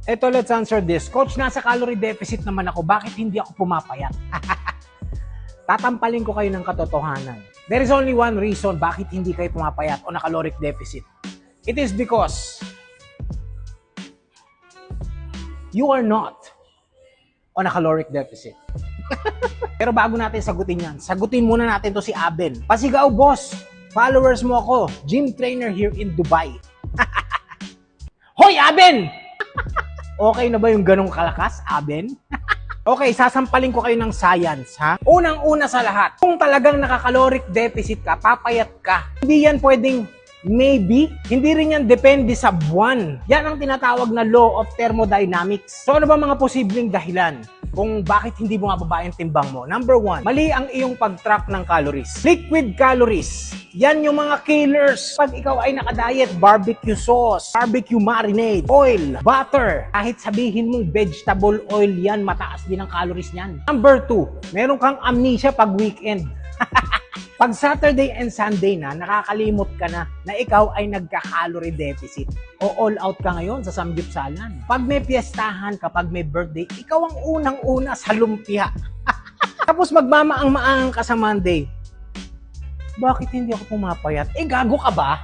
Eto, let's answer this. Coach, nasa calorie deficit naman ako. Bakit hindi ako pumapayat? Tatampalin ko kayo ng katotohanan. There is only one reason bakit hindi kayo pumapayat o na-caloric deficit. It is because you are not on a caloric deficit. Pero bago natin sagutin yan, sagutin muna natin to si Aben. Pasigaw, boss! Followers mo ako. Gym trainer here in Dubai. Hoy, Aben! Okay na ba yung ganong kalakas, Aben? Okay, sasampalin ko kayo ng science, ha? Unang-una sa lahat, kung talagang naka-caloric deficit ka, papayat ka. Hindi yan pwedeng maybe, hindi rin yan depende sa buwan. Yan ang tinatawag na law of thermodynamics. So ano ba mga posibleng dahilan kung bakit hindi bumababa yung timbang mo? Number one, mali ang iyong pag-track ng calories. Liquid calories, yan yung mga killers. Pag ikaw ay nakadiet, barbecue sauce, barbecue marinade, oil, butter, kahit sabihin mong vegetable oil yan, mataas din ang calories niyan. Number two, meron kang amnesia pag weekend. Pag Saturday and Sunday na, nakakalimot ka na ikaw ay nagka-calorie deficit. O all out ka ngayon sa samgyupsalan. Pag may piyestahan, kapag may birthday, ikaw ang unang-una sa lumpia. Tapos magmamaang-maangang ka sa Monday. Bakit hindi ako pumapayat? Gago ka ba?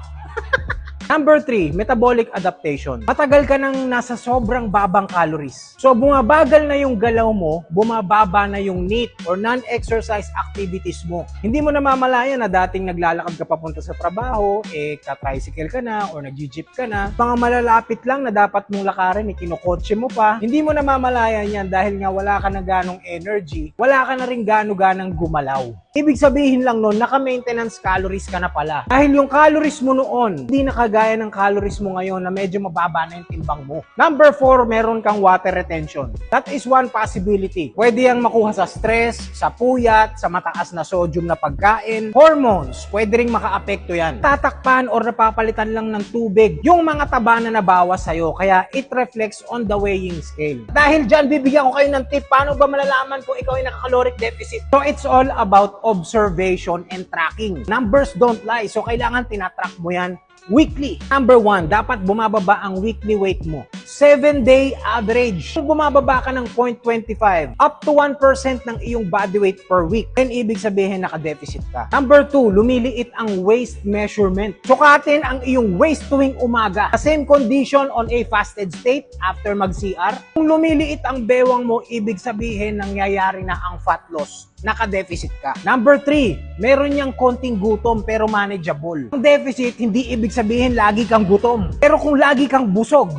Number 3, metabolic adaptation. Matagal ka nang nasa sobrang babang calories. So, bumabagal na yung galaw mo, bumababa na yung NEAT or non-exercise activities mo. Hindi mo namamalayan na dating naglalakad ka papunta sa trabaho, ka-tricycle ka na or nag-jeep ka na. Mga malalapit lang na dapat mong lakarin, kinokotse mo pa. Hindi mo namamalayan yan dahil nga wala ka na ganong energy, wala ka na rin gano-ganang gumalaw. Ibig sabihin lang nun, naka-maintenance calories ka na pala. Dahil yung calories mo noon, hindi nakagaya ng calories mo ngayon na medyo mababa na yung timbang mo. Number 4, meron kang water retention. That is one possibility. Pwede yang makuha sa stress, sa puyat, sa mataas na sodium na pagkain. Hormones, pwede ring maka-apekto yan. Tatakpan or napapalitan lang ng tubig yung mga taba na nabawas sa'yo. Kaya it reflects on the weighing scale. Dahil dyan, bibigyan ko kayo ng tip. Paano ba malalaman kung ikaw ay naka-caloric deficit? So it's all about observation and tracking. Numbers don't lie. So kailangan tinatrack mo yan weekly. Number 1, dapat bumababa ang weekly weight mo. 7-day average. Kung bumababa ka ng 0.25 up to 1% ng iyong body weight per week, then ibig sabihin naka-deficit ka. Number 2, lumiliit ang waist measurement. Sukatin ang iyong waist tuwing umaga. The same condition on a fasted state after mag-CR. Kung lumiliit ang bewang mo, ibig sabihin nangyayari na ang fat loss. Naka-deficit ka. Number 3, meron niyang konting gutom pero manageable. Ang deficit, hindi ibig sabihin lagi kang gutom. Pero kung lagi kang busog,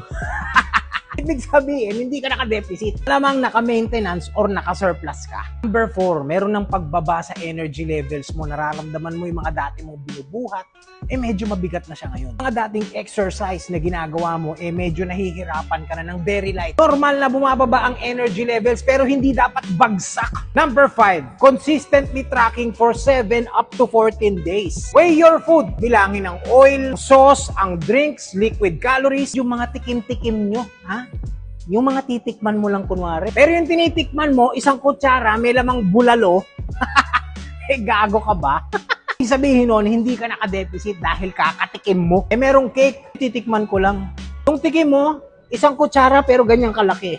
ibig sabihin, hindi ka naka-deficit. Lamang naka-maintenance or naka-surplus ka. Number 4, meron ng pagbaba sa energy levels mo. Nararamdaman mo yung mga dati mong binubuhat, medyo mabigat na siya ngayon. Mga dating exercise na ginagawa mo, medyo nahihirapan ka na ng very light. Normal na bumababa ang energy levels, pero hindi dapat bagsak. Number 5, consistently tracking for 7 up to 14 days. Weigh your food. Bilangin ang oil, sauce, ang drinks, liquid calories, yung mga tikim-tikim nyo. Ha? Yung mga titikman mo lang kunwari. Pero yung tinitikman mo, isang kutsara, may lamang bulalo. Gago ka ba? Sabihin nun, hindi ka naka-deficit dahil kakatikim mo. Merong cake, titikman ko lang. Yung tikim mo, isang kutsara pero ganyang kalaki.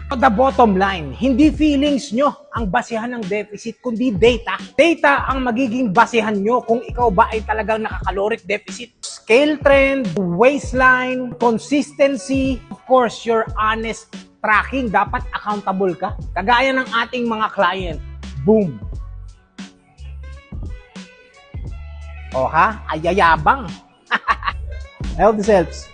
The bottom line, hindi feelings nyo ang basihan ng deficit, kundi data. Data ang magiging basihan nyo kung ikaw ba ay talagang naka-caloric deficit. Scale trend, waistline, consistency, of course, your honest tracking. Dapat accountable ka. Kagaya ng ating mga client. Boom! O ha? Ayayabang. Healthy selves.